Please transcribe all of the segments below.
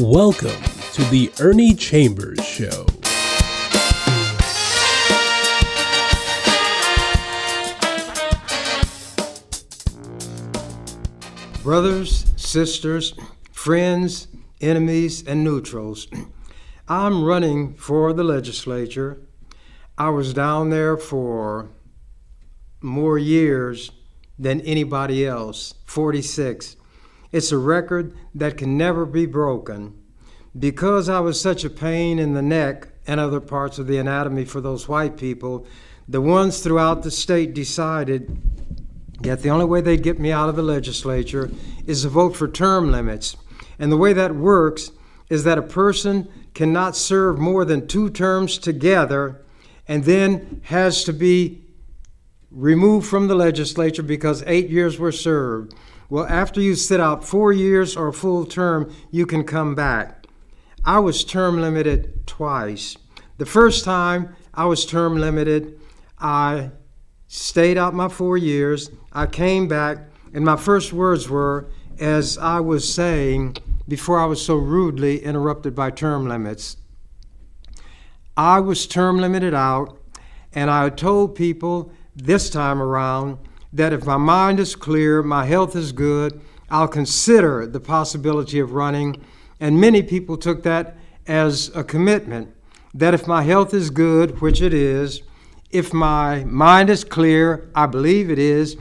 Welcome to the Ernie Chambers Show. Brothers, sisters, friends, enemies, and neutrals, I'm running for the legislature. I was down there for more years than anybody else, 46. It's a record that can never be broken. Because I was such a pain in the neck and other parts of the anatomy for those white people, the ones throughout the state decided that the only way they'd get me out of the legislature is to vote for term limits. And the way that works is that a person cannot serve more than 2 terms together and then has to be removed from the legislature because 8 years were served. Well, after you sit out 4 years or a full term, you can come back. I was term limited twice. The first time I was term limited, I stayed out my 4 years. I came back, and my first words were, as I was saying before I was so rudely interrupted by term limits, I was term limited out, and I told people this time around that if my mind is clear, my health is good, I'll consider the possibility of running. And many people took that as a commitment, that if my health is good, which it is, if my mind is clear, I believe it is,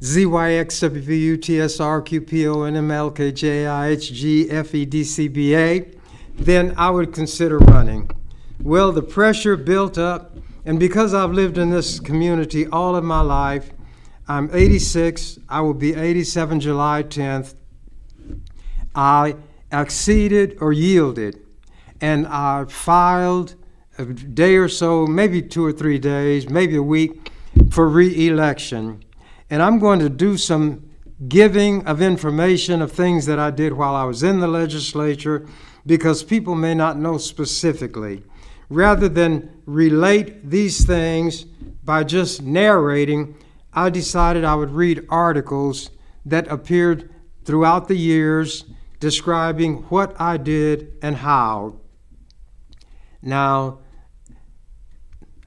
ZYXWUTSRQPONMLKJIHGFEDCBA, then I would consider running. Well, the pressure built up, and because I've lived in this community all of my life, I'm 86, I will be 87 July 10th. I acceded or yielded, and I filed a day or so, maybe 2 or 3 days, maybe a week, for re-election. And I'm going to do some giving of information of things that I did while I was in the legislature, because people may not know specifically. Rather than relate these things by just narrating, I decided I would read articles that appeared throughout the years describing what I did and how. Now,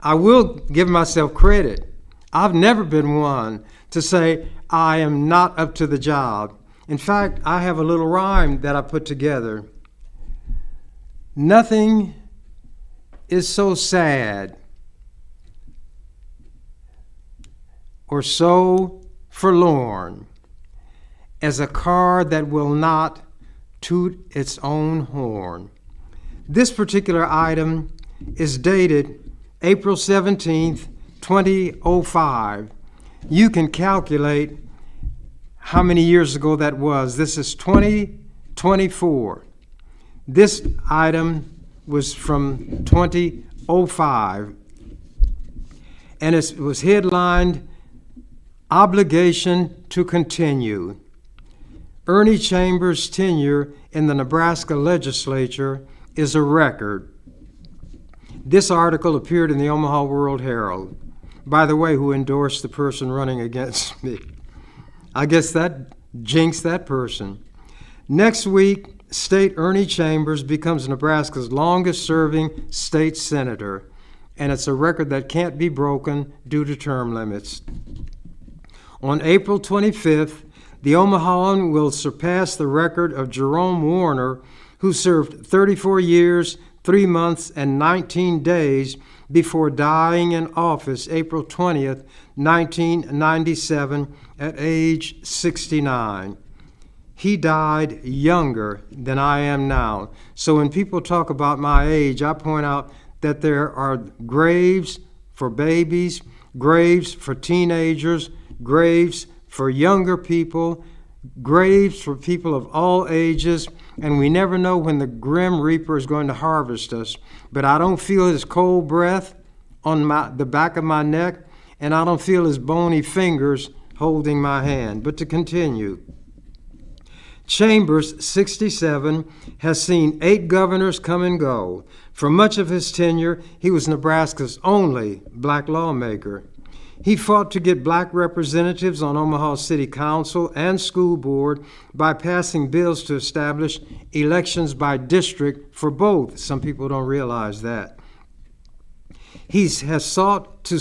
I will give myself credit. I've never been one to say I am not up to the job. In fact, I have a little rhyme that I put together. Nothing is so sad or so forlorn as a car that will not toot its own horn. This particular item is dated April 17th, 2005. You can calculate how many years ago that was. This is 2024. This item was from 2005, and it was headlined, Obligation to Continue. Ernie Chambers' tenure in the Nebraska legislature is a record. This article appeared in the Omaha World Herald. By the way, who endorsed the person running against me? I guess that jinxed that person. Next week, State Ernie Chambers becomes Nebraska's longest-serving state senator, and it's a record that can't be broken due to term limits. On April 25th, the Omahawan will surpass the record of Jerome Warner, who served 34 years, 3 months, and 19 days before dying in office April 20th, 1997, at age 69. He died younger than I am now. So when people talk about my age, I point out that there are graves for babies, graves for teenagers, graves for younger people, graves for people of all ages, and we never know when the grim reaper is going to harvest us. But I don't feel his cold breath on the back of my neck, and I don't feel his bony fingers holding my hand. But to continue, Chambers, 67, has seen 8 governors come and go. For much of his tenure, he was Nebraska's only black lawmaker. He fought to get black representatives on Omaha City Council and school board by passing bills to establish elections by district for both. Some people don't realize that. He has sought to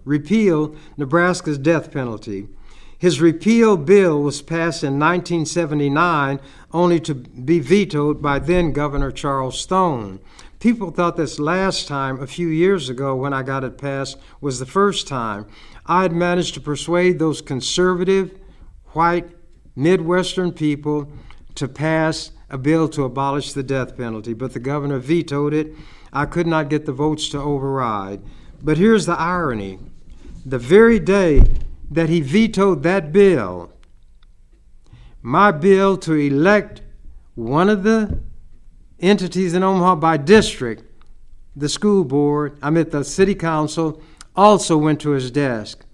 repeal Nebraska's death penalty. His repeal bill was passed in 1979, only to be vetoed by then Governor Charles Stone. People thought this last time, a few years ago when I got it passed, was the first time. I had managed to persuade those conservative, white, Midwestern people to pass a bill to abolish the death penalty, but the governor vetoed it. I could not get the votes to override. But here's the irony. The very day that he vetoed that bill, my bill to elect one of the entities in Omaha by district, the school board, the city council, also went to his desk.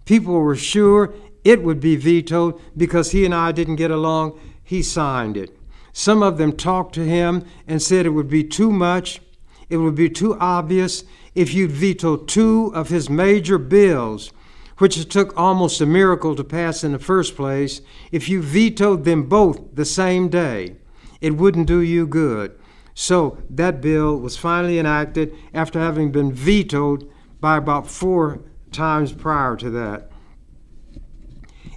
People were sure it would be vetoed because he and I didn't get along. He signed it. Some of them talked to him and said it would be too much, it would be too obvious if you'd veto two of his major bills, which it took almost a miracle to pass in the first place. If you vetoed them both the same day, it wouldn't do you good. So that bill was finally enacted after having been vetoed by about 4 times prior to that.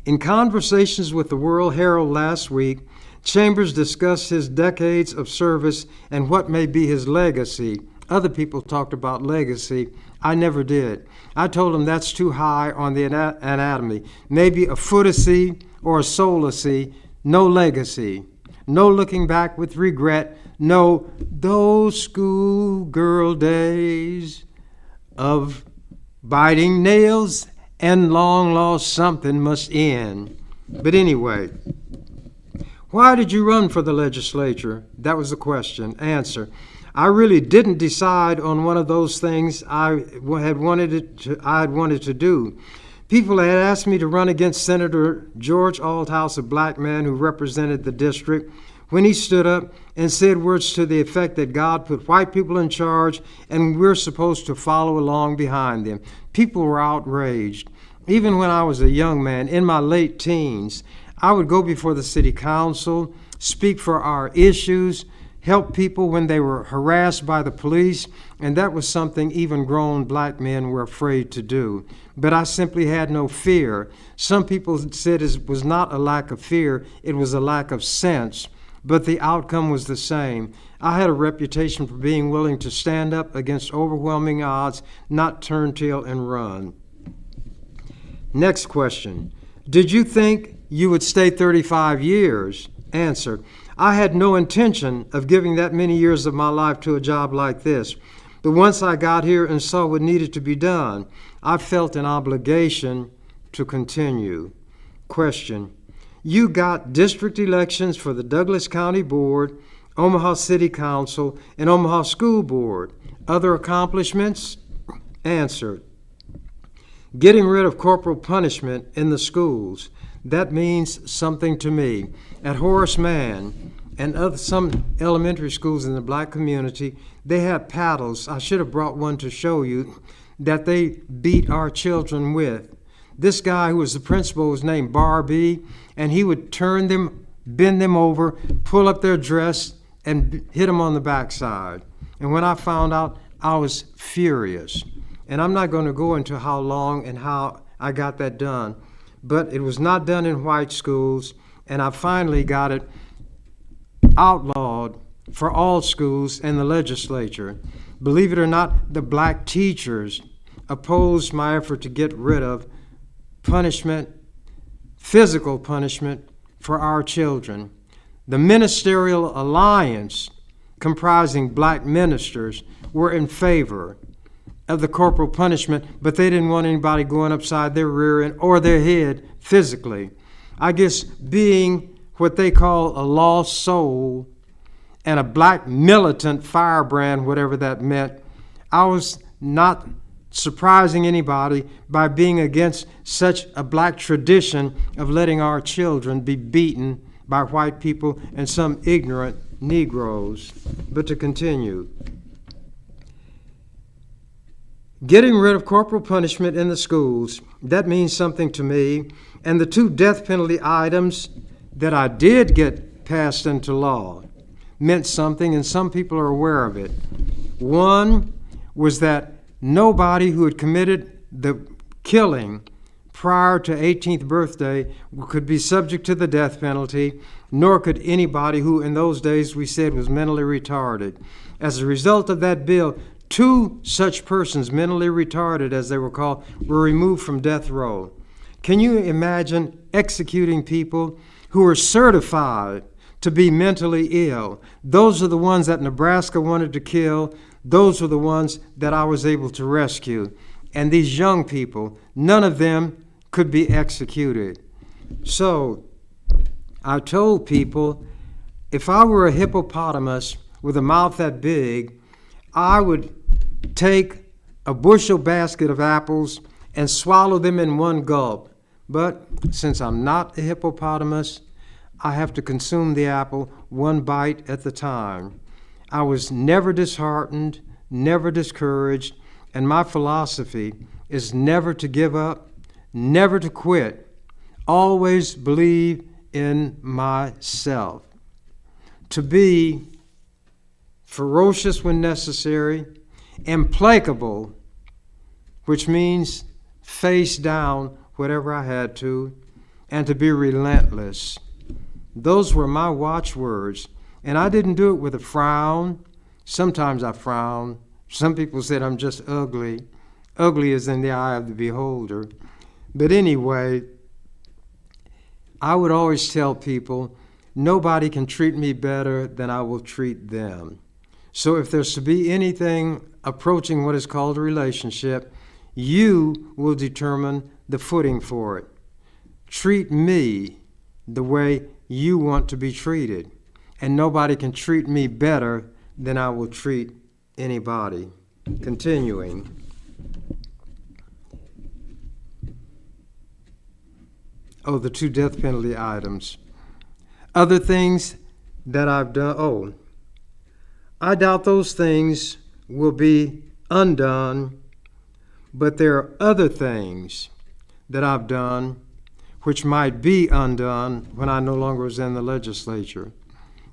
In conversations with the World Herald last week, Chambers discussed his decades of service and what may be his legacy. Other people talked about legacy. I never did. I told him that's too high on the anatomy. Maybe a footacy or a soulacy, no legacy. No looking back with regret. No, those schoolgirl days of biting nails and long lost something must end. But anyway, why did you run for the legislature? That was the question. Answer. I really didn't decide on one of those things I had wanted to do. People had asked me to run against Senator George Althouse, a black man who represented the district, when he stood up and said words to the effect that God put white people in charge and we're supposed to follow along behind them. People were outraged. Even when I was a young man, in my late teens, I would go before the city council, speak for our issues, help people when they were harassed by the police, and that was something even grown black men were afraid to do. But I simply had no fear. Some people said it was not a lack of fear, it was a lack of sense, but the outcome was the same. I had a reputation for being willing to stand up against overwhelming odds, not turn tail and run. Next question. Did you think you would stay 35 years? Answer. I had no intention of giving that many years of my life to a job like this. But once I got here and saw what needed to be done, I felt an obligation to continue. Question. You got district elections for the Douglas County Board, Omaha City Council, and Omaha School Board. Other accomplishments? Answer. Getting rid of corporal punishment in the schools. That means something to me. At Horace Mann and some elementary schools in the black community, they have paddles. I should have brought one to show you that they beat our children with. This guy who was the principal was named Barbie, and he would turn them, bend them over, pull up their dress, and hit them on the backside. And when I found out, I was furious. And I'm not going to go into how long and how I got that done, but it was not done in white schools, and I finally got it outlawed for all schools in the legislature. Believe it or not, the black teachers opposed my effort to get rid of punishment, physical punishment for our children. The Ministerial Alliance, comprising black ministers, were in favor of the corporal punishment, but they didn't want anybody going upside their rear end or their head physically. I guess being what they call a lost soul and a black militant firebrand, whatever that meant, I was not surprising anybody by being against such a black tradition of letting our children be beaten by white people and some ignorant Negroes. But to continue, Getting rid of corporal punishment in the schools, that means something to me. And the 2 death penalty items that I did get passed into law meant something, and some people are aware of it. One was that nobody who had committed the killing prior to 18th birthday could be subject to the death penalty, nor could anybody who in those days we said was mentally retarded. As a result of that bill, 2 such persons, mentally retarded as they were called, were removed from death row. Can you imagine executing people who are certified to be mentally ill? Those are the ones that Nebraska wanted to kill. Those were the ones that I was able to rescue. And these young people, none of them could be executed. So I told people, if I were a hippopotamus with a mouth that big, I would take a bushel basket of apples and swallow them in one gulp. But since I'm not a hippopotamus, I have to consume the apple one bite at the time. I was never disheartened, never discouraged, and my philosophy is never to give up, never to quit, always believe in myself. To be ferocious when necessary, implacable, which means face down whatever I had to, and to be relentless. Those were my watchwords, and I didn't do it with a frown. Sometimes I frown. Some people said I'm just ugly. Ugly is in the eye of the beholder. But anyway, I would always tell people, nobody can treat me better than I will treat them. So if there's to be anything approaching what is called a relationship, you will determine the footing for it. Treat me the way you want to be treated, and nobody can treat me better than I will treat anybody. Continuing. Oh, the 2 death penalty items. Other things that I've done. I doubt those things will be undone, but there are other things that I've done which might be undone when I no longer was in the legislature.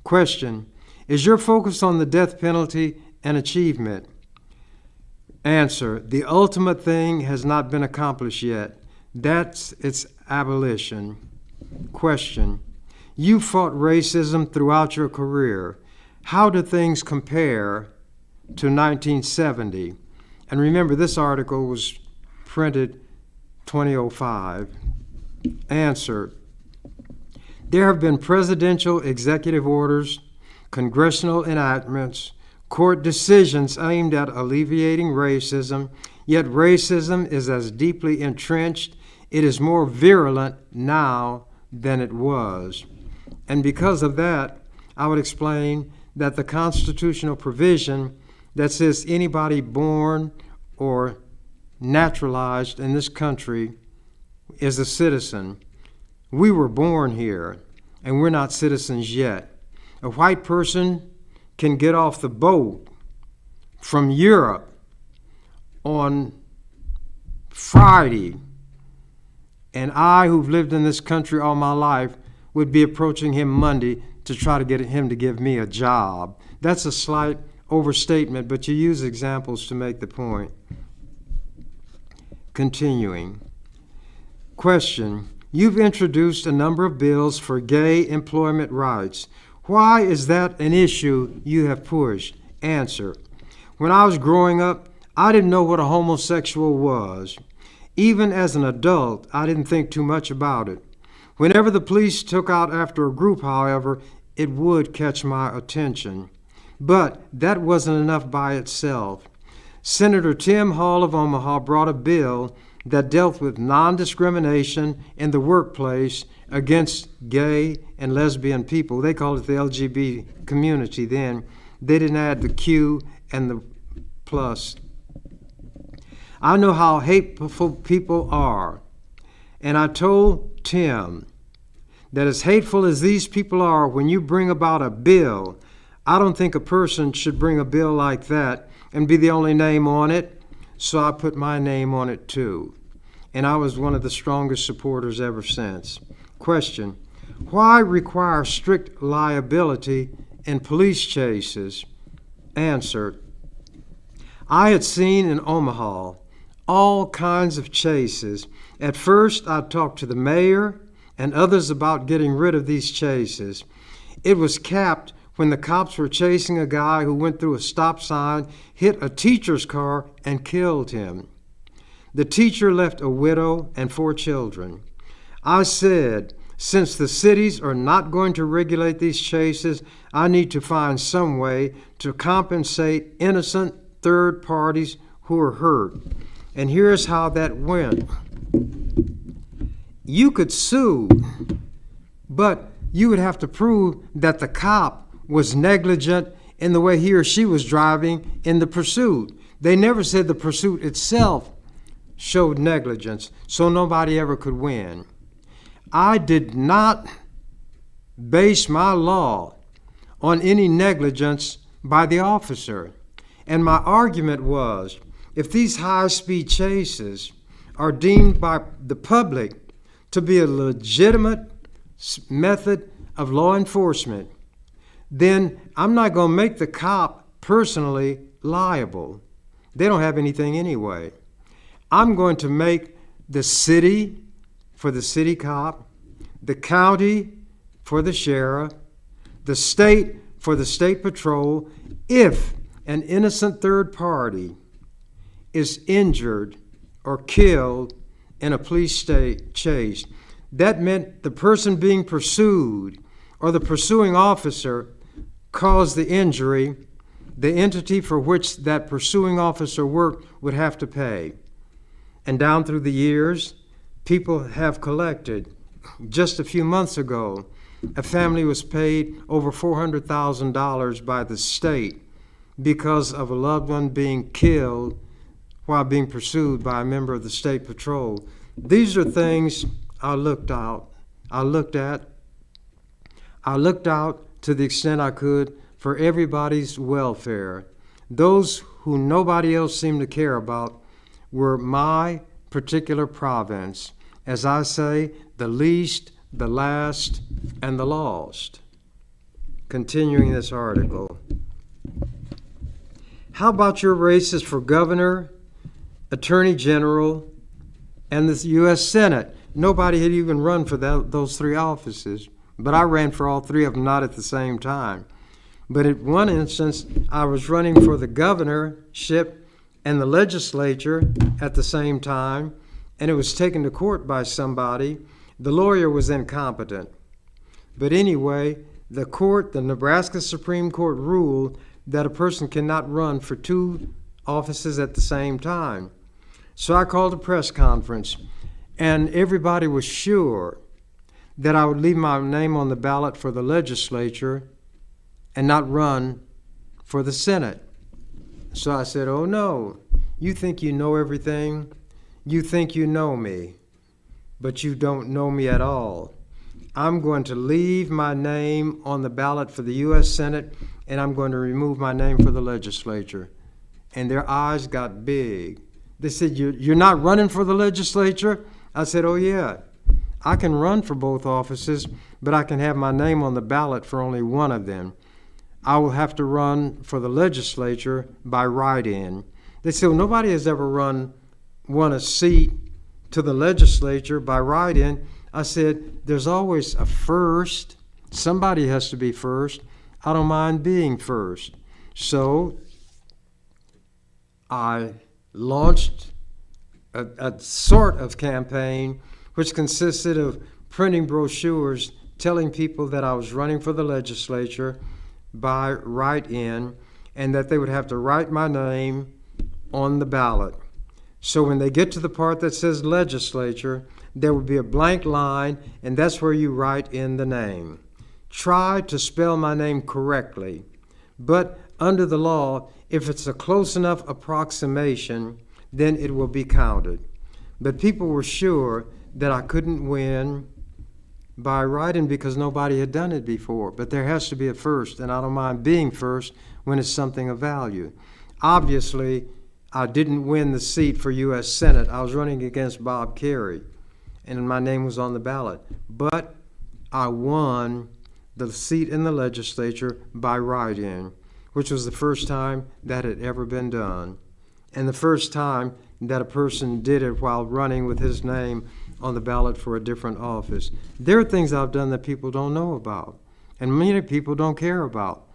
Question: is your focus on the death penalty an achievement? Answer: the ultimate thing has not been accomplished yet. That's its abolition. Question: you fought racism throughout your career. How do things compare to 1970? And remember, this article was printed 2005. Answer: there have been presidential executive orders, congressional enactments, court decisions aimed at alleviating racism, yet racism is as deeply entrenched, it is more virulent now than it was. And because of that, I would explain that the constitutional provision that says anybody born or naturalized in this country is a citizen. We were born here, and we're not citizens yet. A white person can get off the boat from Europe on Friday, and I, who've lived in this country all my life, would be approaching him Monday to try to get him to give me a job. That's a slight overstatement, but you use examples to make the point. Continuing. Question: you've introduced a number of bills for gay employment rights. Why is that an issue you have pushed? Answer: when I was growing up, I didn't know what a homosexual was. Even as an adult, I didn't think too much about it. Whenever the police took out after a group, however, it would catch my attention. But that wasn't enough by itself. Senator Tim Hall of Omaha brought a bill that dealt with non-discrimination in the workplace against gay and lesbian people. They called it the LGBT community then. They didn't add the Q and the plus. I know how hateful people are, and I told Tim that as hateful as these people are, when you bring about a bill, I don't think a person should bring a bill like that and be the only name on it. so I put my name on it too. And I was one of the strongest supporters ever since. Question: why require strict liability in police chases? Answer: I had seen in Omaha all kinds of chases. At first, I talked to the mayor and others about getting rid of these chases. It was capped when the cops were chasing a guy who went through a stop sign, hit a teacher's car, and killed him. The teacher left a widow and 4 children. I said, since the cities are not going to regulate these chases, I need to find some way to compensate innocent third parties who are hurt. And here's how that went. You could sue, but you would have to prove that the cop was negligent in the way he or she was driving in the pursuit. They never said the pursuit itself showed negligence, so nobody ever could win. I did not base my law on any negligence by the officer. And my argument was, if these high-speed chases are deemed by the public to be a legitimate method of law enforcement, then I'm not going to make the cop personally liable. They don't have anything anyway. I'm going to make the city for the city cop, the county for the sheriff, the state for the state patrol. If an innocent third party is injured or killed in a police chase, that meant the person being pursued or the pursuing officer caused the injury. The entity for which that pursuing officer worked would have to pay. And down through the years, people have collected. Just a few months ago, a family was paid over $400,000 by the state because of a loved one being killed while being pursued by a member of the state patrol. These are things I looked out to the extent I could for everybody's welfare. Those who nobody else seemed to care about were my particular province. As I say, the least, the last, and the lost. Continuing this article. How about your races for governor, attorney general, and the U.S. Senate? Nobody had even run for those 3 offices, but I ran for all 3 of them, not at the same time. But in one instance, I was running for the governorship and the legislature at the same time, and it was taken to court by somebody. The lawyer was incompetent. But anyway, the Nebraska Supreme Court ruled that a person cannot run for 2 offices at the same time. So I called a press conference, and everybody was sure that I would leave my name on the ballot for the legislature and not run for the Senate. So I said, oh no, you think you know everything? You think you know me, but you don't know me at all. I'm going to leave my name on the ballot for the U.S. Senate, and I'm going to remove my name for the legislature. And their eyes got big. They said, you're not running for the legislature? I said, oh yeah, I can run for both offices, but I can have my name on the ballot for only one of them. I will have to run for the legislature by write-in. They said, well, nobody has ever won a seat to the legislature by write-in. I said, there's always a first. Somebody has to be first. I don't mind being first. So I launched a sort of campaign which consisted of printing brochures telling people that I was running for the legislature by write-in and that they would have to write my name on the ballot. So when they get to the part that says legislature, there would be a blank line, and that's where you write in the name. Try to spell my name correctly, but under the law, if it's a close enough approximation, then it will be counted. But people were sure that I couldn't win by writing because nobody had done it before. But there has to be a first, and I don't mind being first when it's something of value. Obviously, I didn't win the seat for U.S. Senate. I was running against Bob Kerrey, and my name was on the ballot. But I won the seat in the legislature by write-in, which was the first time that had ever been done, and the first time that a person did it while running with his name on the ballot for a different office. There are things I've done that people don't know about, and many people don't care about.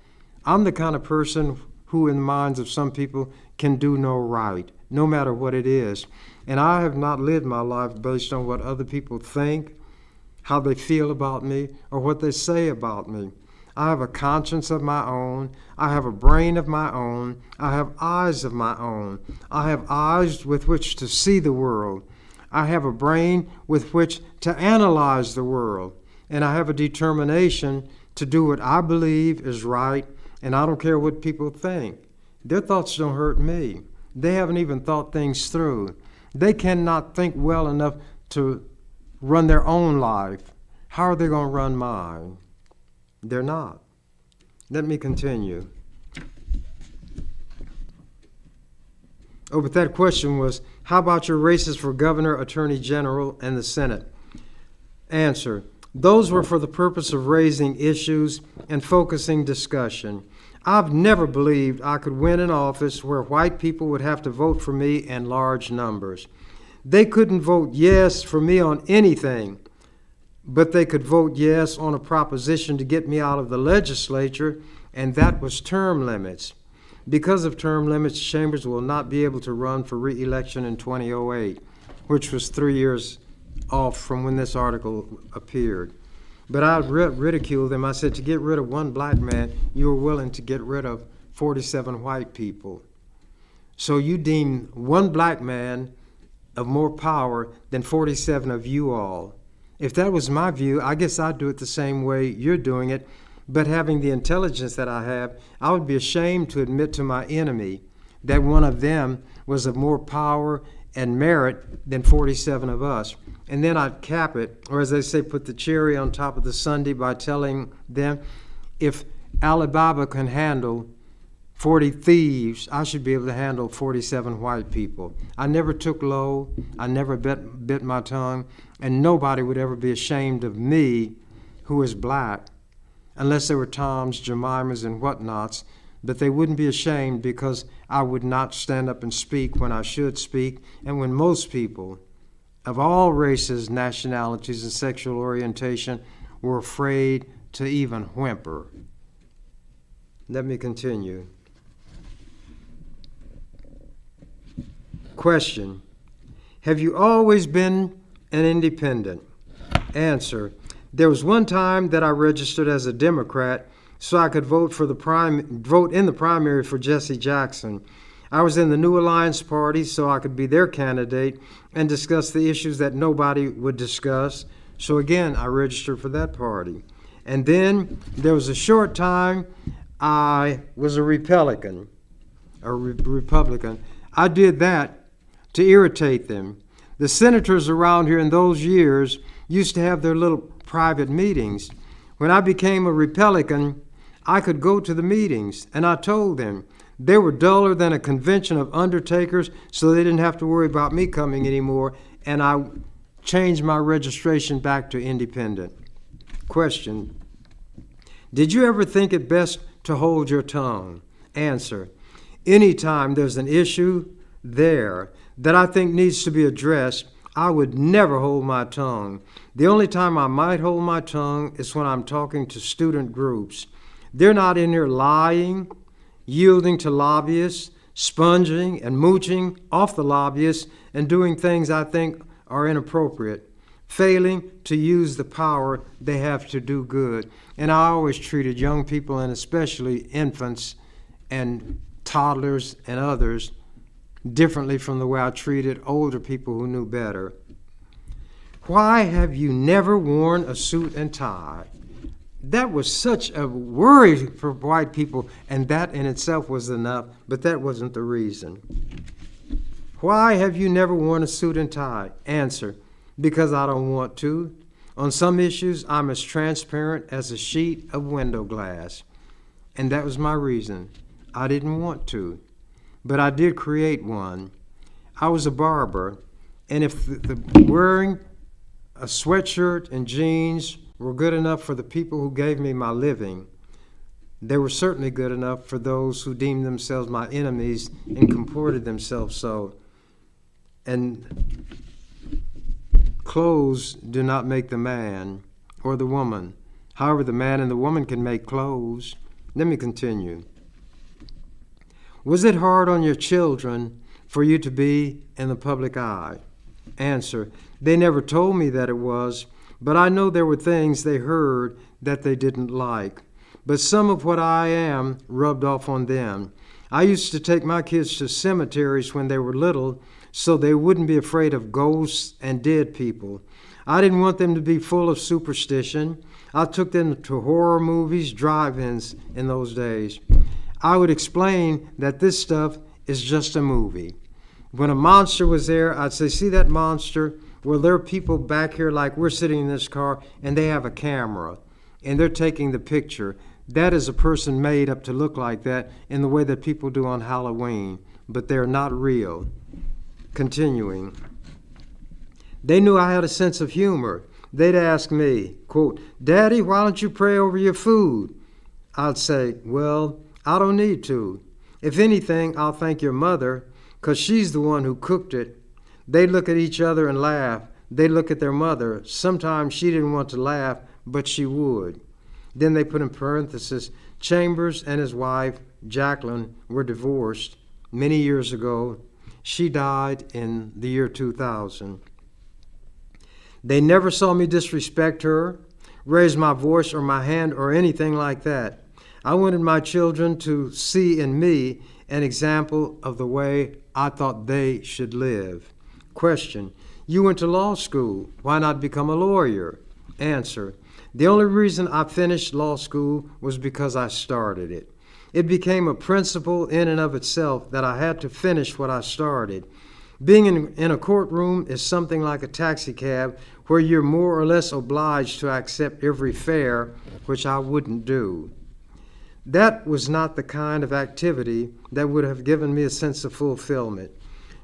I'm the kind of person who, in the minds of some people, can do no right, no matter what it is. And I have not lived my life based on what other people think, how they feel about me, or what they say about me. I have a conscience of my own. I have a brain of my own. I have eyes of my own. I have eyes with which to see the world. I have a brain with which to analyze the world. And I have a determination to do what I believe is right, and I don't care what people think. Their thoughts don't hurt me. They haven't even thought things through. They cannot think well enough to run their own life. How are they going to run mine? They're not. Let me continue. Oh, but that question was, how about your races for governor, attorney general, and the Senate? Answer, those were for the purpose of raising issues and focusing discussion. I've never believed I could win an office where white people would have to vote for me in large numbers. They couldn't vote yes for me on anything, but they could vote yes on a proposition to get me out of the legislature, and that was term limits. Because of term limits, Chambers will not be able to run for re-election in 2008, which was 3 years off from when this article appeared. But I ridiculed them. I said, to get rid of one black man, you were willing to get rid of 47 white people. So you deem one black man of more power than 47 of you all. If that was my view, I guess I'd do it the same way you're doing it. But having the intelligence that I have, I would be ashamed to admit to my enemy that one of them was of more power and merit than 47 of us. And then I'd cap it, or as they say, put the cherry on top of the sundae by telling them, if Alibaba can handle 40 thieves, I should be able to handle 47 white people. I never took low, I never bit my tongue, and nobody would ever be ashamed of me, who is black, unless they were Toms, Jemimas, and whatnots, but they wouldn't be ashamed because I would not stand up and speak when I should speak, and when most people of all races, nationalities, and sexual orientation were afraid to even whimper. Let me continue. Question, have you always been an independent? Answer, there was one time that I registered as a Democrat so I could vote in the primary for Jesse Jackson. I was in the New Alliance Party so I could be their candidate and discuss the issues that nobody would discuss. So again, I registered for that party. And then there was a short time I was a Republican. I did that to irritate them. The senators around here in those years used to have their little private meetings. When I became a Republican, I could go to the meetings, and I told them they were duller than a convention of undertakers, so they didn't have to worry about me coming anymore, and I changed my registration back to independent. Question, did you ever think it best to hold your tongue? Answer, anytime there's an issue there that I think needs to be addressed, I would never hold my tongue. The only time I might hold my tongue is when I'm talking to student groups. They're not in here lying, yielding to lobbyists, sponging and mooching off the lobbyists, and doing things I think are inappropriate, failing to use the power they have to do good. And I always treated young people, and especially infants and toddlers and others, differently from the way I treated older people who knew better. Why have you never worn a suit and tie? That was such a worry for white people, and that in itself was enough, but that wasn't the reason. Why have you never worn a suit and tie? Answer, because I don't want to. On some issues, I'm as transparent as a sheet of window glass, and that was my reason. I didn't want to. but I did create one. I was a barber, and if wearing a sweatshirt and jeans were good enough for the people who gave me my living, they were certainly good enough for those who deemed themselves my enemies and comported themselves so. And clothes do not make the man or the woman. However, the man and the woman can make clothes. Let me continue. Was it hard on your children for you to be in the public eye? Answer: they never told me that it was, but I know there were things they heard that they didn't like. But some of what I am rubbed off on them. I used to take my kids to cemeteries when they were little so they wouldn't be afraid of ghosts and dead people. I didn't want them to be full of superstition. I took them to horror movies, drive-ins in those days. I would explain that this stuff is just a movie. When a monster was there, I'd say, see that monster? Well, there are people back here like we're sitting in this car, and they have a camera, and they're taking the picture. That is a person made up to look like that in the way that people do on Halloween, but they're not real. Continuing. They knew I had a sense of humor. They'd ask me, quote, Daddy, why don't you pray over your food? I'd say, well, I don't need to. If anything, I'll thank your mother, 'cause she's the one who cooked it. They'd look at each other and laugh. They'd look at their mother. Sometimes she didn't want to laugh, but she would. Then they put in parentheses, Chambers and his wife, Jacqueline, were divorced many years ago. She died in the year 2000. They never saw me disrespect her, raise my voice or my hand or anything like that. I wanted my children to see in me an example of the way I thought they should live. Question: you went to law school. Why not become a lawyer? Answer: the only reason I finished law school was because I started it. It became a principle in and of itself that I had to finish what I started. Being in a courtroom is something like a taxi cab where you're more or less obliged to accept every fare, which I wouldn't do. That was not the kind of activity that would have given me a sense of fulfillment.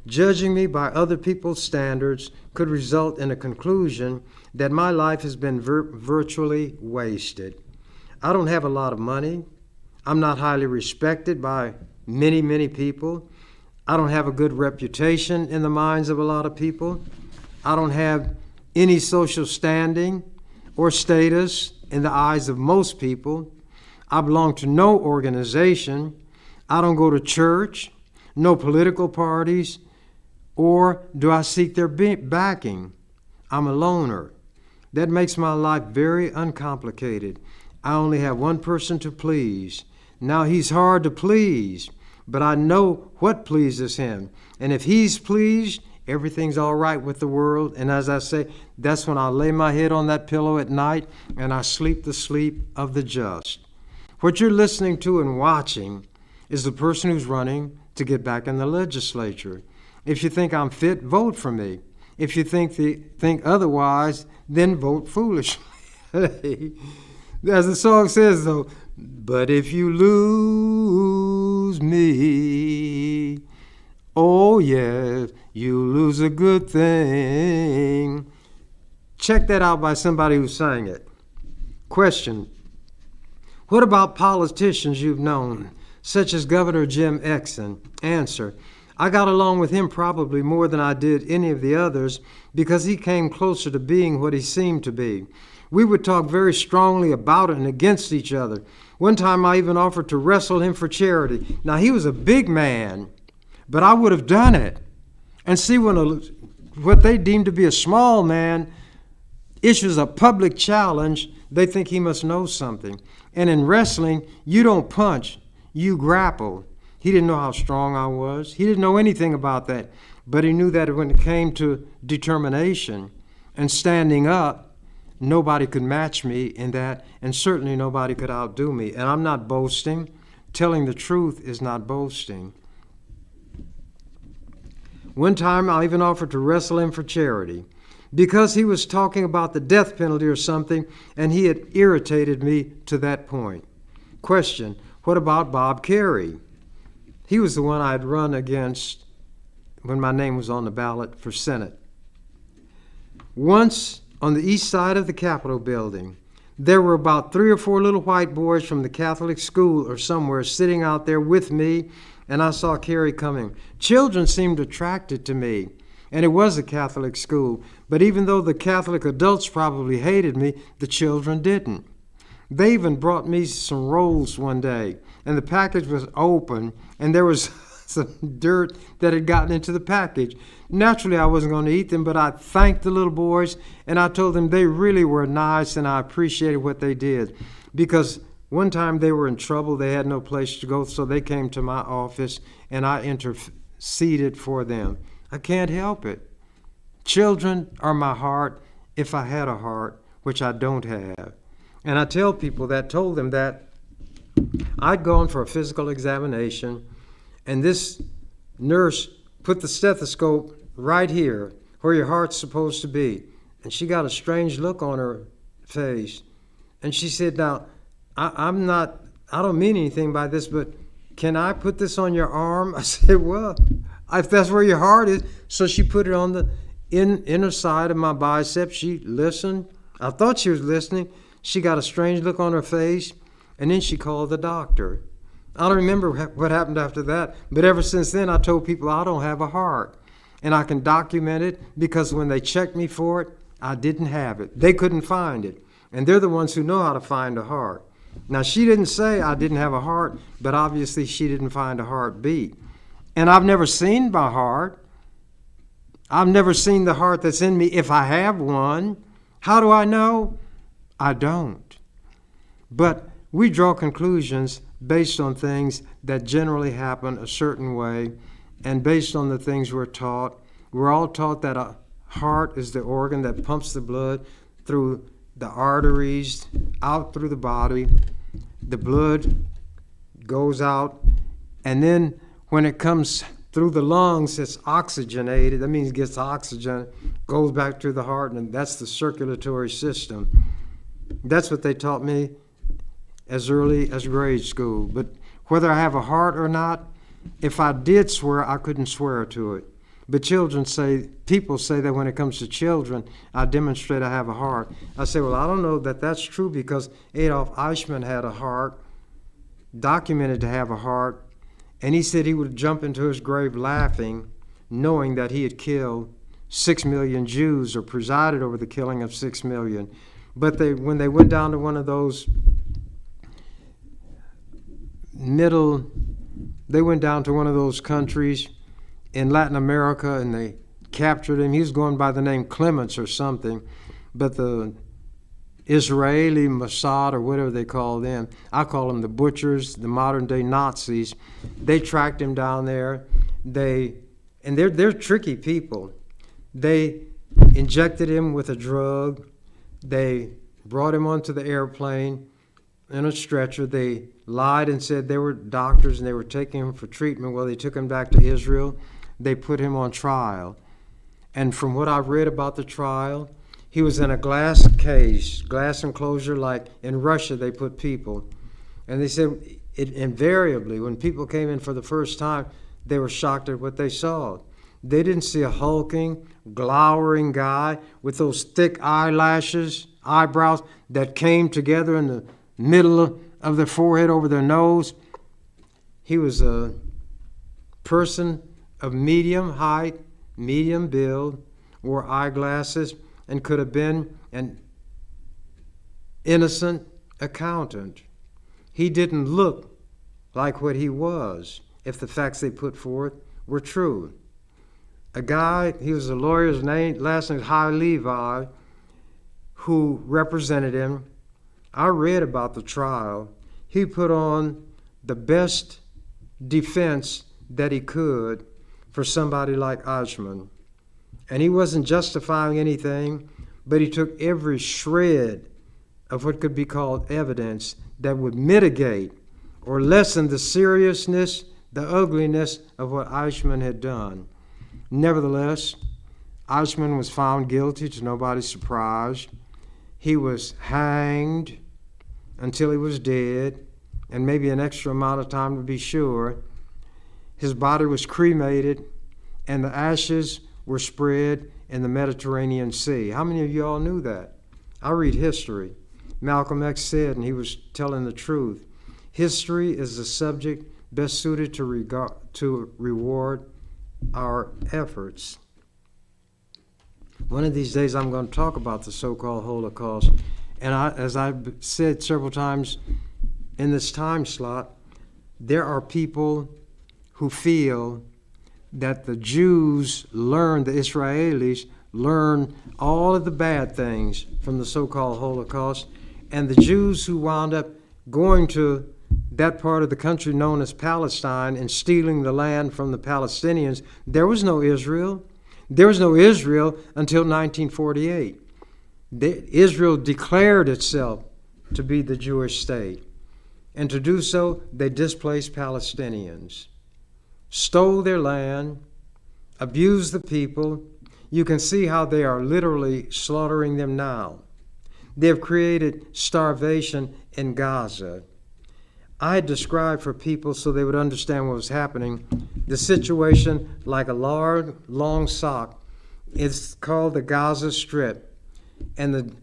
Judging me by other people's standards could result in a conclusion that my life has been virtually wasted. I don't have a lot of money. I'm not highly respected by many people. I don't have a good reputation in the minds of a lot of people. I don't have any social standing or status in the eyes of most people. I belong to no organization. I don't go to church, no political parties, or do I seek their backing. I'm a loner. That makes my life very uncomplicated. I only have one person to please. Now, he's hard to please, but I know what pleases him. And if he's pleased, everything's all right with the world. And as I say, that's when I lay my head on that pillow at night and I sleep the sleep of the just. What you're listening to and watching is the person who's running to get back in the legislature. If you think I'm fit, vote for me. If you think otherwise, then vote foolishly. As the song says, though, but if you lose me, oh yes, you lose a good thing. Check that out by somebody who sang it. Question: what about politicians you've known, such as Governor Jim Exon? Answer: I got along with him probably more than I did any of the others because he came closer to being what he seemed to be. We would talk very strongly about it and against each other. One time I even offered to wrestle him for charity. Now, he was a big man, but I would have done it. And see, when what they deem to be a small man issues a public challenge, they think he must know something. And in wrestling, you don't punch, you grapple. He didn't know how strong I was. He didn't know anything about that. But he knew that when it came to determination and standing up, nobody could match me in that, and certainly nobody could outdo me. And I'm not boasting. Telling the truth is not boasting. One time I even offered to wrestle him for charity because he was talking about the death penalty or something, and he had irritated me to that point. Question: what about Bob Kerrey? He was the one I'd run against when my name was on the ballot for Senate. Once on the east side of the Capitol building, there were about 3 or 4 little white boys from the Catholic school or somewhere sitting out there with me, and I saw Carrie coming. Children seemed attracted to me, and it was a Catholic school, but even though the Catholic adults probably hated me, the children didn't. They even brought me some rolls one day, and the package was open, and there was some dirt that had gotten into the package. Naturally, I wasn't going to eat them, but I thanked the little boys, and I told them they really were nice, and I appreciated what they did. Because one time they were in trouble, they had no place to go, so they came to my office, and I interceded for them. I can't help it. Children are my heart if I had a heart, which I don't have. And I tell people that, told them that I'd gone for a physical examination, and this nurse put the stethoscope right here where your heart's supposed to be. And she got a strange look on her face. And she said, now, I don't mean anything by this, but can I put this on your arm? I said, well, if that's where your heart is. So she put it on the inner side of my bicep. She listened. I thought she was listening. She got a strange look on her face, and then she called the doctor. I don't remember what happened after that, but ever since then I told people I don't have a heart. And I can document it because when they checked me for it, I didn't have it. They couldn't find it. And they're the ones who know how to find a heart. Now, she didn't say I didn't have a heart, but obviously she didn't find a heartbeat. And I've never seen my heart. I've never seen the heart that's in me if I have one. How do I know? I don't. But we draw conclusions based on things that generally happen a certain way and based on the things we're taught. We're all taught that a heart is the organ that pumps the blood through the arteries, out through the body. The blood goes out, and then when it comes through the lungs, it's oxygenated. That means it gets oxygen, goes back to the heart, and that's the circulatory system. That's what they taught me as early as grade school. But whether I have a heart or not, if I did swear, I couldn't swear to it. But people say that when it comes to children, I demonstrate I have a heart. I say, well, I don't know that that's true because Adolf Eichmann had a heart, documented to have a heart, and he said he would jump into his grave laughing, knowing that he had killed 6 million Jews or presided over the killing of 6 million. But when they went down to one of those countries in Latin America, and they captured him. He was going by the name Clements or something, but the Israeli Mossad, or whatever they call them, I call them the butchers, the modern day Nazis. They tracked him down there. They're tricky people. They injected him with a drug. They brought him onto the airplane in a stretcher. They lied and said they were doctors and they were taking him for treatment. Well, they took him back to Israel. They put him on trial. And from what I've read about the trial, he was in a glass case, glass enclosure, like in Russia they put people. And they said invariably, when people came in for the first time, they were shocked at what they saw. They didn't see a hulking, glowering guy with those thick eyebrows that came together in the middle of their forehead over their nose. He was a person of medium height, medium build, wore eyeglasses, and could have been an innocent accountant. He didn't look like what he was, if the facts they put forth were true. A guy, he was a lawyer's name, last name was High Levi, who represented him. I read about the trial. He put on the best defense that he could for somebody like Eichmann. And he wasn't justifying anything, but he took every shred of what could be called evidence that would mitigate or lessen the seriousness, the ugliness of what Eichmann had done. Nevertheless, Eichmann was found guilty to nobody's surprise. He was hanged until he was dead, and maybe an extra amount of time to be sure. his body was cremated, and the ashes were spread in the Mediterranean Sea. How many of you all knew that? I read history. Malcolm X said, and he was telling the truth, history is the subject best suited to reward our efforts. One of these days I'm going to talk about the so-called Holocaust. And as I've said several times in this time slot, there are people who feel that the Jews the Israelis learned all of the bad things from the so-called Holocaust, and the Jews who wound up going to that part of the country known as Palestine and stealing the land from the Palestinians, there was no Israel. There was no Israel until 1948. Israel declared itself to be the Jewish state. And to do so, they displaced Palestinians, stole their land, abused the people. You can see how they are literally slaughtering them now. They have created starvation in Gaza. I had described for people so they would understand what was happening the situation like a large, long sock. It's called the Gaza Strip. And the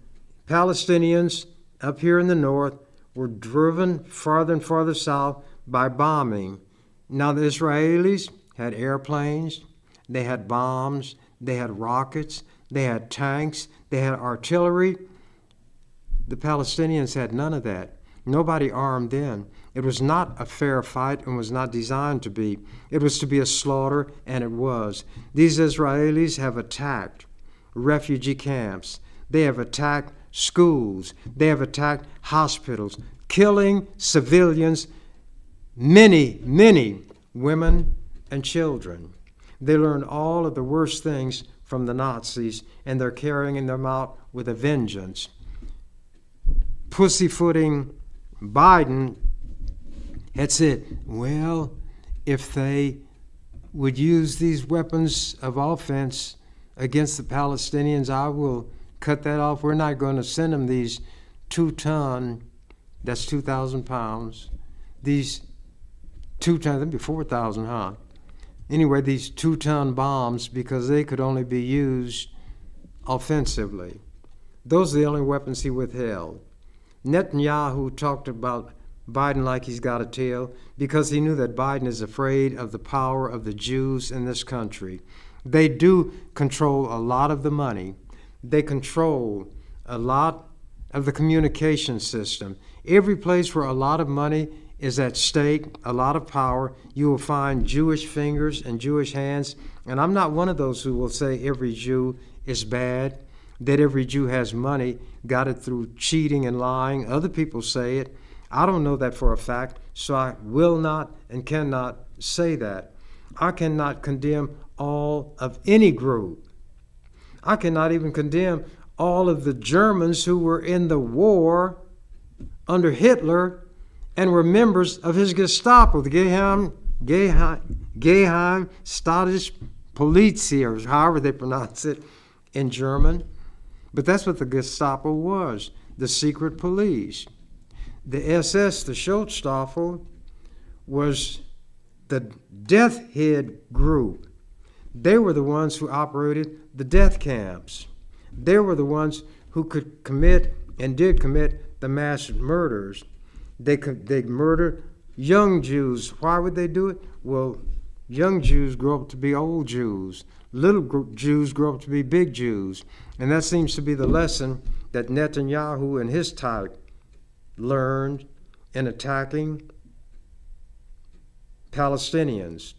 Palestinians up here in the north were driven farther and farther south by bombing. Now the Israelis had airplanes, they had bombs, they had rockets, they had tanks, they had artillery. The Palestinians had none of that. Nobody armed then. It was not a fair fight and was not designed to be. It was to be a slaughter, and it was. These Israelis have attacked refugee camps. They have attacked schools. They have attacked hospitals, killing civilians, many, many women and children. They learned all of the worst things from the Nazis, and they're carrying them out with a vengeance. Pussyfooting Biden had said, well, if they would use these weapons of offense against the Palestinians, I will cut that off. We're not going to send them these 2-ton, that's 2,000 pounds, these 2-ton, that'd be 4,000, huh? Anyway, these 2-ton bombs, because they could only be used offensively. Those are the only weapons he withheld. Netanyahu talked about Biden like he's got a tail because he knew that Biden is afraid of the power of the Jews in this country. They do control a lot of the money. They control a lot of the communication system. Every place where a lot of money is at stake, a lot of power, you will find Jewish fingers and Jewish hands. And I'm not one of those who will say every Jew is bad, that every Jew has money, got it through cheating and lying. Other people say it. I don't know that for a fact, so I will not and cannot say that. I cannot condemn all of any group. I cannot even condemn all of the Germans who were in the war under Hitler and were members of his Gestapo, the Geheim Staatspolizei, or however they pronounce it in German. But that's what the Gestapo was, the secret police. The SS, the Schutzstaffel, was the death head group. They were the ones who operated the death camps. They were the ones who could commit and did commit the mass murders. They murdered young Jews. Why would they do it? Well, young Jews grow up to be old Jews. Little Jews grow up to be big Jews. And that seems to be the lesson that Netanyahu and his type learned in attacking Palestinians.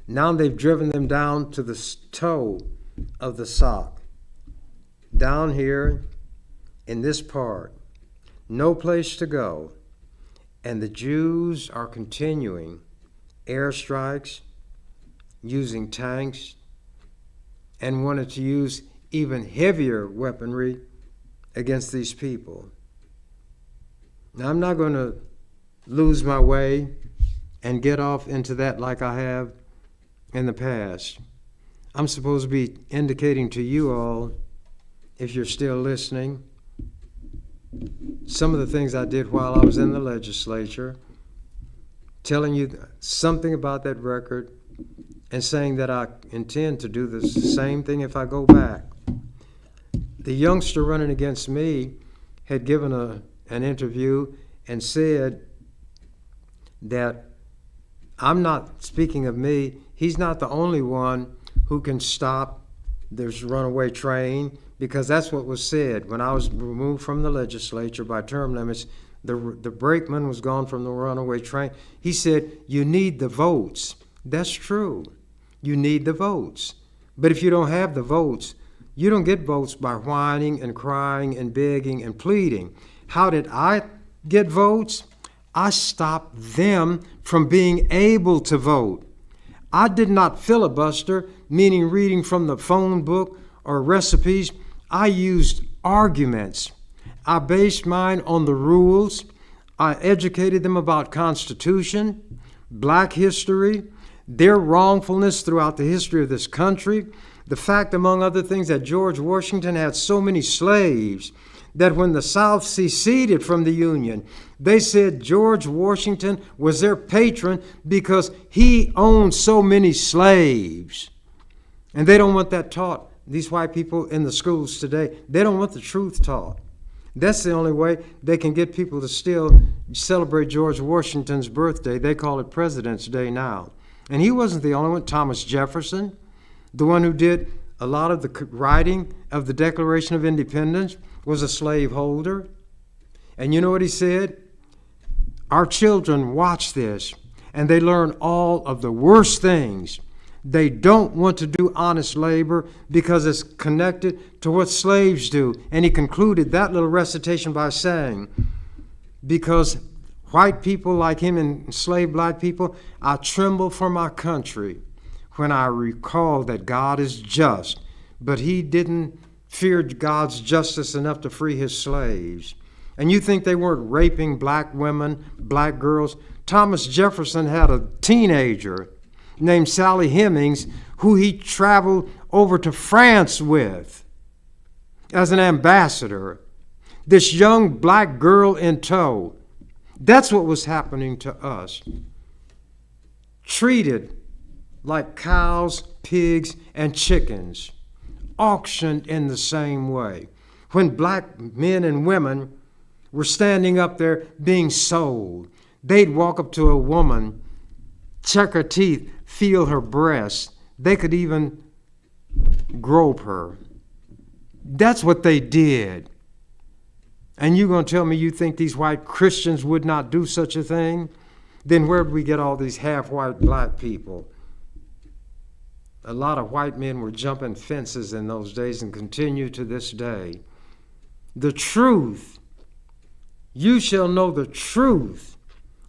Now they've driven them down to the toe of the sock. Down here in this part. No place to go. And the Jews are continuing airstrikes, using tanks, and wanted to use even heavier weaponry against these people. Now, I'm not going to lose my way and get off into that like I have in the past. I'm supposed to be indicating to you all, if you're still listening, some of the things I did while I was in the legislature telling you something about that record and saying that I intend to do the same thing if I go back. The youngster running against me had given an interview and said that I'm not speaking of me. He's not the only one who can stop this runaway train, because that's what was said. When I was removed from the legislature by term limits, the brakeman was gone from the runaway train. He said, you need the votes. That's true. You need the votes. But if you don't have the votes, you don't get votes by whining and crying and begging and pleading. How did I get votes? I stopped them from being able to vote. I did not filibuster, meaning reading from the phone book or recipes. I used arguments. I based mine on the rules. I educated them about Constitution, Black history, their wrongfulness throughout the history of this country, the fact, among other things, that George Washington had so many slaves that when the South seceded from the Union, they said George Washington was their patron because he owned so many slaves. And they don't want that taught. These white people in the schools today, they don't want the truth taught. That's the only way they can get people to still celebrate George Washington's birthday. They call it President's Day now. And he wasn't the only one. Thomas Jefferson, the one who did a lot of the writing of the Declaration of Independence, was a slaveholder. And you know what he said? Our children watch this, and they learn all of the worst things. They don't want to do honest labor because it's connected to what slaves do. And he concluded that little recitation by saying, because white people like him and enslaved black people, I tremble for my country when I recall that God is just, but he didn't fear God's justice enough to free his slaves. And you think they weren't raping black women, black girls? Thomas Jefferson had a teenager named Sally Hemings who he traveled over to France with as an ambassador. This young black girl in tow. That's what was happening to us. Treated like cows, pigs, and chickens. Auctioned in the same way. When black men and women were standing up there being sold, they'd walk up to a woman, check her teeth, feel her breasts. They could even grope her. That's what they did. And you're going to tell me you think these white Christians would not do such a thing? Then where did we get all these half-white black people? A lot of white men were jumping fences in those days and continue to this day. The truth. You shall know the truth,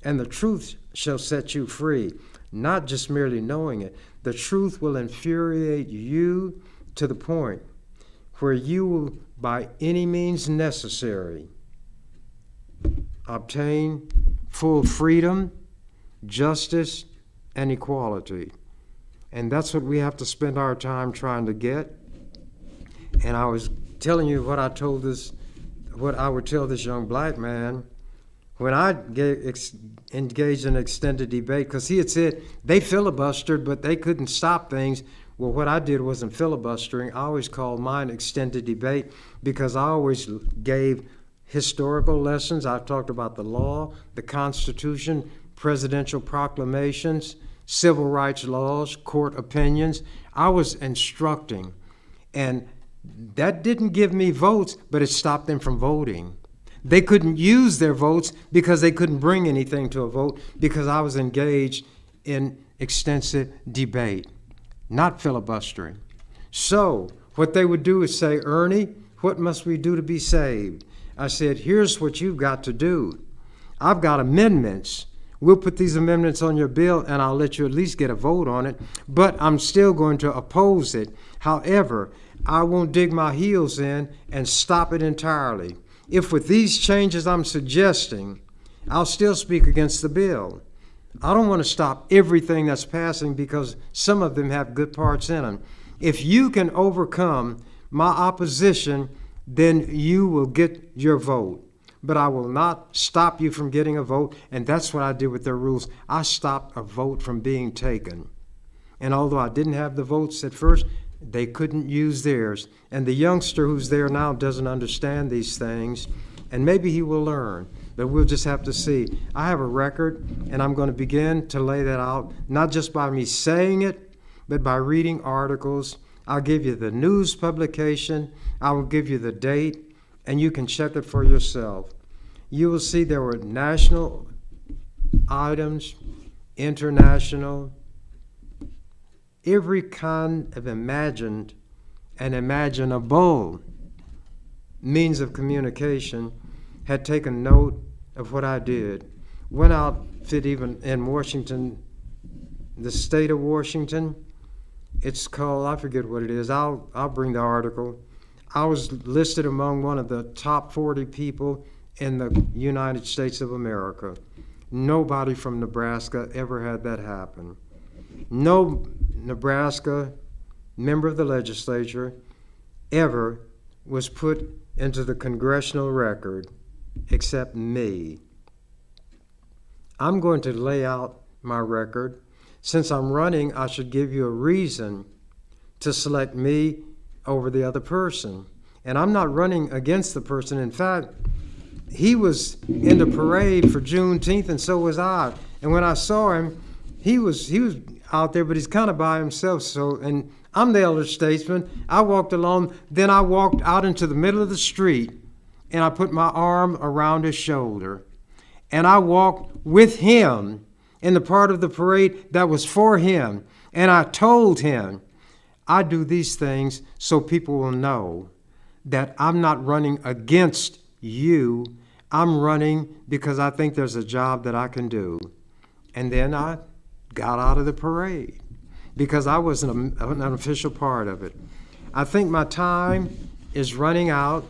and the truth shall set you free. Not just merely knowing it. The truth will infuriate you to the point where you will, by any means necessary, obtain full freedom, justice, and equality. And that's what we have to spend our time trying to get. And I was telling you what I would tell this young black man when I engaged in extended debate, because he had said they filibustered, but they couldn't stop things. Well, what I did wasn't filibustering. I always called mine extended debate because I always gave historical lessons. I talked about the law, the Constitution, presidential proclamations, civil rights laws, court opinions. I was instructing. And that didn't give me votes, but it stopped them from voting. They couldn't use their votes because they couldn't bring anything to a vote because I was engaged in extensive debate, not filibustering. So what they would do is say, Ernie, what must we do to be saved? I said, here's what you've got to do. I've got amendments. We'll put these amendments on your bill and I'll let you at least get a vote on it, but I'm still going to oppose it. However, I won't dig my heels in and stop it entirely. If with these changes I'm suggesting, I'll still speak against the bill. I don't want to stop everything that's passing because some of them have good parts in them. If you can overcome my opposition, then you will get your vote. but I will not stop you from getting a vote. And that's what I did with their rules. I stopped a vote from being taken. And although I didn't have the votes at first, they couldn't use theirs. And the youngster who's there now doesn't understand these things, and maybe he will learn. But we'll just have to see. I have a record, and I'm going to begin to lay that out, not just by me saying it, but by reading articles. I'll give you the news publication. I will give you the date, and you can check it for yourself. You will see there were national items, international, every kind of imagined and imaginable means of communication had taken note of what I did. One outfit even in Washington, the state of Washington, it's called, I forget what it is, I'll bring the article. I was listed among one of the top 40 people in the United States of America. Nobody from Nebraska ever had that happen. No Nebraska member of the legislature ever was put into the congressional record except me. I'm going to lay out my record. Since I'm running, I should give you a reason to select me over the other person. And I'm not running against the person. In fact, he was in the parade for Juneteenth, and so was I. And when I saw him, he was out there, but he's kind of by himself. So, and I'm the elder statesman. I walked along, then I walked out into the middle of the street, and I put my arm around his shoulder, and I walked with him in the part of the parade that was for him. And I told him, I do these things so people will know that I'm not running against you. I'm running because I think there's a job that I can do. And then I got out of the parade because I wasn't an official part of it. I think my time is running out.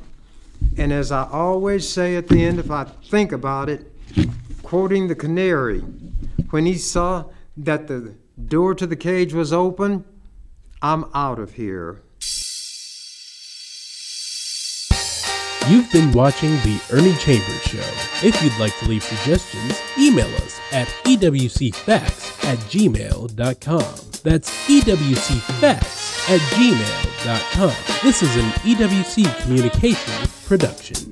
And as I always say at the end, if I think about it, quoting the canary, when he saw that the door to the cage was open, I'm out of here. You've been watching The Ernie Chambers Show. If you'd like to leave suggestions, email us at ewcfacts@gmail.com. That's ewcfacts@gmail.com. This is an EWC Communication production.